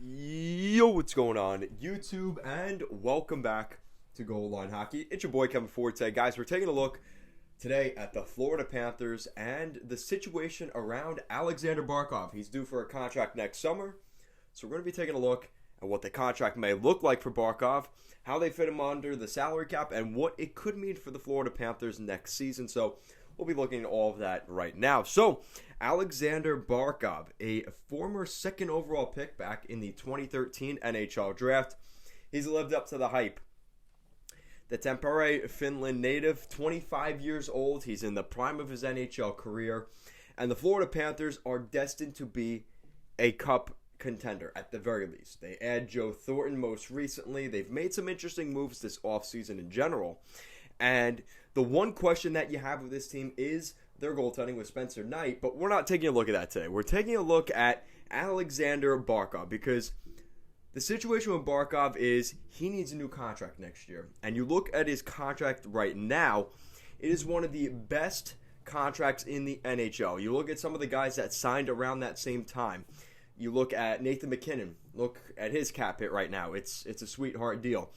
Yo, what's going on, YouTube, and welcome back to Goal Line Hockey. It's your boy Kevin Forte. Guys, we're taking a look today at the Florida Panthers and the situation around Aleksander Barkov. He's due for a contract next summer, so we're going to be taking a look at what the contract may look like for Barkov, how they fit him under the salary cap, and what it could mean for the Florida Panthers next season. So we'll be looking at all of that right now. So, Aleksander Barkov, a former second overall pick back in the 2013 NHL draft. He's lived up to the hype. The Tampere, Finland native, 25 years old. He's in the prime of his NHL career. And the Florida Panthers are destined to be a cup contender at the very least. They add Joe Thornton most recently. They've made some interesting moves this offseason in general. And the one question that you have with this team is their goaltending with Spencer Knight, but we're not taking a look at that today. We're taking a look at Aleksander Barkov because the situation with Barkov is he needs a new contract next year. And you look at his contract right now, it is one of the best contracts in the NHL. You look at some of the guys that signed around that same time. You look at Nathan MacKinnon. Look at his cap hit right now. It's a sweetheart deal.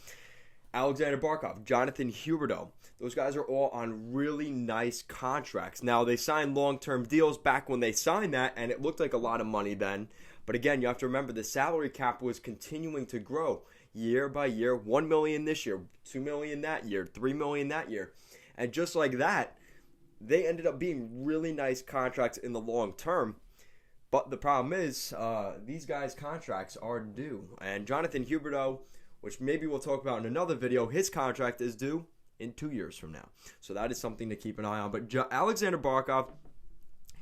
Aleksander Barkov, Jonathan Huberdeau. Those guys are all on really nice contracts. Now, they signed long-term deals back when they signed that, and it looked like a lot of money then. But again, you have to remember the salary cap was continuing to grow year by year. $1 million this year, $2 million that year, $3 million that year. And just like that, they ended up being really nice contracts in the long term. But the problem is, these guys' contracts are due. And Jonathan Huberdeau, which maybe we'll talk about in another video, his contract is due in 2 years from now. So that is something to keep an eye on. But Aleksander Barkov,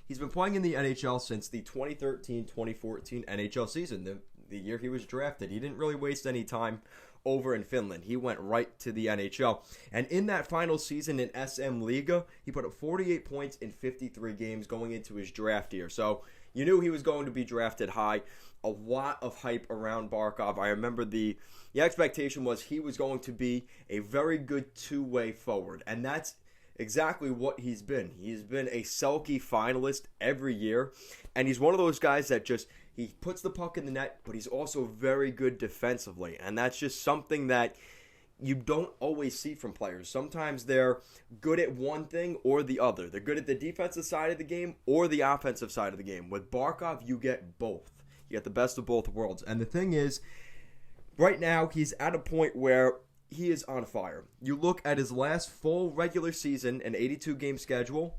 he's been playing in the NHL since the 2013-2014 NHL season, the year he was drafted. He didn't really waste any time over in Finland. He went right to the NHL. And in that final season in SM Liga, he put up 48 points in 53 games going into his draft year. So you knew he was going to be drafted high. A lot of hype around Barkov. I remember the expectation was he was going to be a very good two-way forward. And that's exactly what he's been. He's been a Selke finalist every year. And he's one of those guys that just, he puts the puck in the net, but he's also very good defensively. And that's just something that you don't always see from players. Sometimes they're good at one thing or the other. They're good at the defensive side of the game or the offensive side of the game. With Barkov, you get both. You get the best of both worlds. And the thing is, right now, he's at a point where he is on fire. You look at his last full regular season, an 82-game schedule,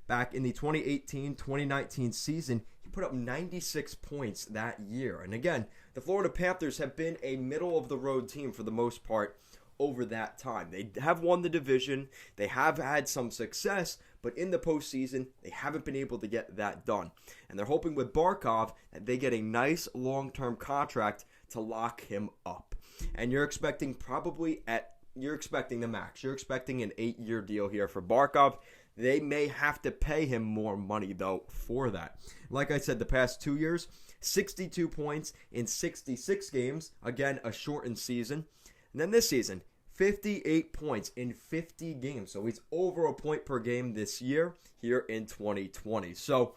back in the 2018-2019 season, he put up 96 points that year. And again, the Florida Panthers have been a middle-of-the-road team for the most part over that time. They have won the division. They have had some success, but in the postseason, they haven't been able to get that done. And they're hoping with Barkov that they get a nice long-term contract to lock him up. And you're expecting the max. You're expecting an 8-year deal here for Barkov. They may have to pay him more money, though, for that. Like I said, the past 2 years, 62 points in 66 games. Again, a shortened season. And then this season, 58 points in 50 games. So he's over a point per game this year here in 2020. So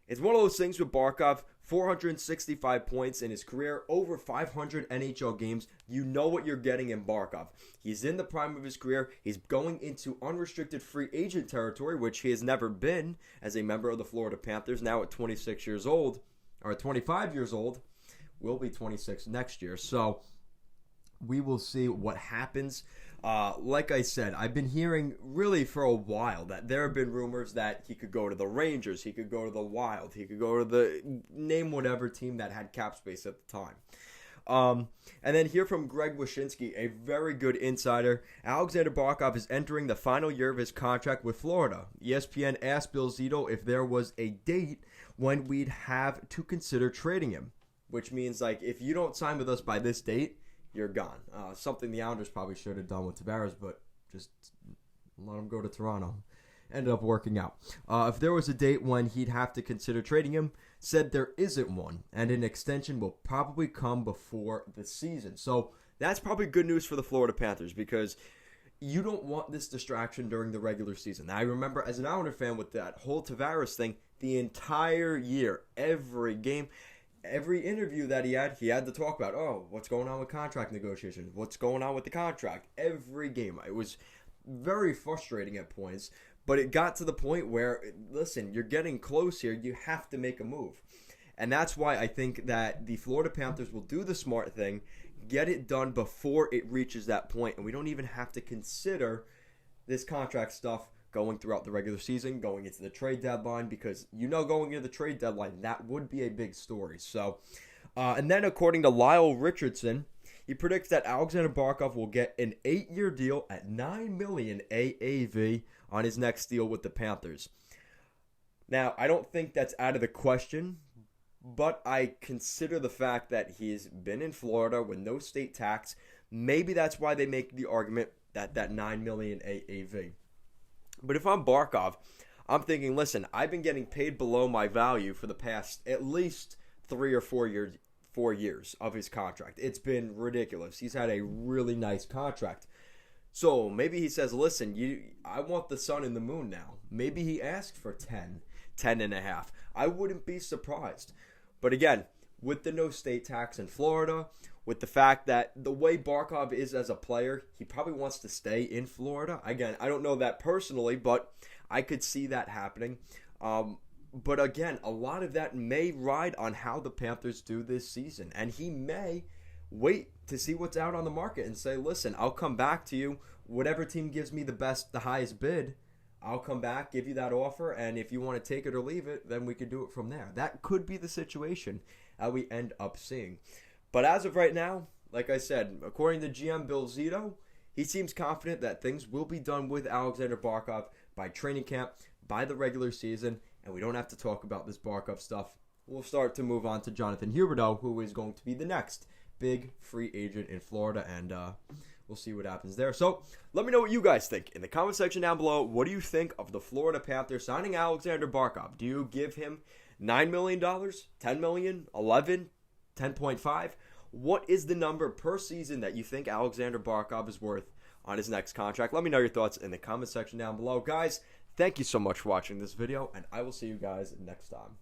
it's one of those things with Barkov, 465 points in his career, over 500 NHL games. You know what you're getting in Barkov. He's in the prime of his career. He's going into unrestricted free agent territory, which he has never been as a member of the Florida Panthers, now at 26 years old, or 25 years old, will be 26 next year. So we will see what happens. Like I said, I've been hearing really for a while that there have been rumors that he could go to the Rangers, he could go to the Wild, he could go to the name whatever team that had cap space at the time. And then hear from Greg Wyshynski, a very good insider. Aleksander Barkov is entering the final year of his contract with Florida. ESPN asked Bill Zito if there was a date when we'd have to consider trading him, which means like if you don't sign with us by this date, you're gone. Something the Islanders probably should have done with Tavares, but just let him go to Toronto. Ended up working out. If there was a date when he'd have to consider trading him, said there isn't one, and an extension will probably come before the season. So that's probably good news for the Florida Panthers because you don't want this distraction during the regular season. Now, I remember as an Islander fan with that whole Tavares thing, the entire year, every game, every interview that he had to talk about, oh, what's going on with contract negotiations? What's going on with the contract? Every game. It was very frustrating at points, but it got to the point where, listen, you're getting close here. You have to make a move. And that's why I think that the Florida Panthers will do the smart thing, get it done before it reaches that point, and we don't even have to consider this contract stuff going throughout the regular season, going into the trade deadline, because going into the trade deadline, that would be a big story. So, and then according to Lyle Richardson, he predicts that Aleksander Barkov will get an 8-year deal at $9 million AAV on his next deal with the Panthers. Now, I don't think that's out of the question, but I consider the fact that he's been in Florida with no state tax. Maybe that's why they make the argument that $9 million AAV. But if I'm Barkov, I'm thinking, listen, I've been getting paid below my value for the past at least 3 or 4 years of his contract. It's been ridiculous. He's had a really nice contract. So maybe he says, listen, I want the sun and the moon now. Maybe he asked for 10 and a half. I wouldn't be surprised. But again, with the no state tax in Florida, with the fact that the way Barkov is as a player, he probably wants to stay in Florida. Again, I don't know that personally, but I could see that happening. But again, a lot of that may ride on how the Panthers do this season. And he may wait to see what's out on the market and say, listen, I'll come back to you. Whatever team gives me the highest bid, I'll come back, give you that offer, and if you want to take it or leave it, then we could do it from there. That could be the situation that we end up seeing. But as of right now, like I said, according to GM Bill Zito, he seems confident that things will be done with Aleksander Barkov by training camp, by the regular season, and we don't have to talk about this Barkov stuff. We'll start to move on to Jonathan Huberdeau, who is going to be the next big free agent in Florida, and we'll see what happens there. So let me know what you guys think in the comment section down below. What do you think of the Florida Panthers signing Aleksander Barkov? Do you give him $9 million, $10 million, 11, 10.5? What is the number per season that you think Aleksander Barkov is worth on his next contract? Let me know your thoughts in the comment section down below. Guys, thank you so much for watching this video, and I will see you guys next time.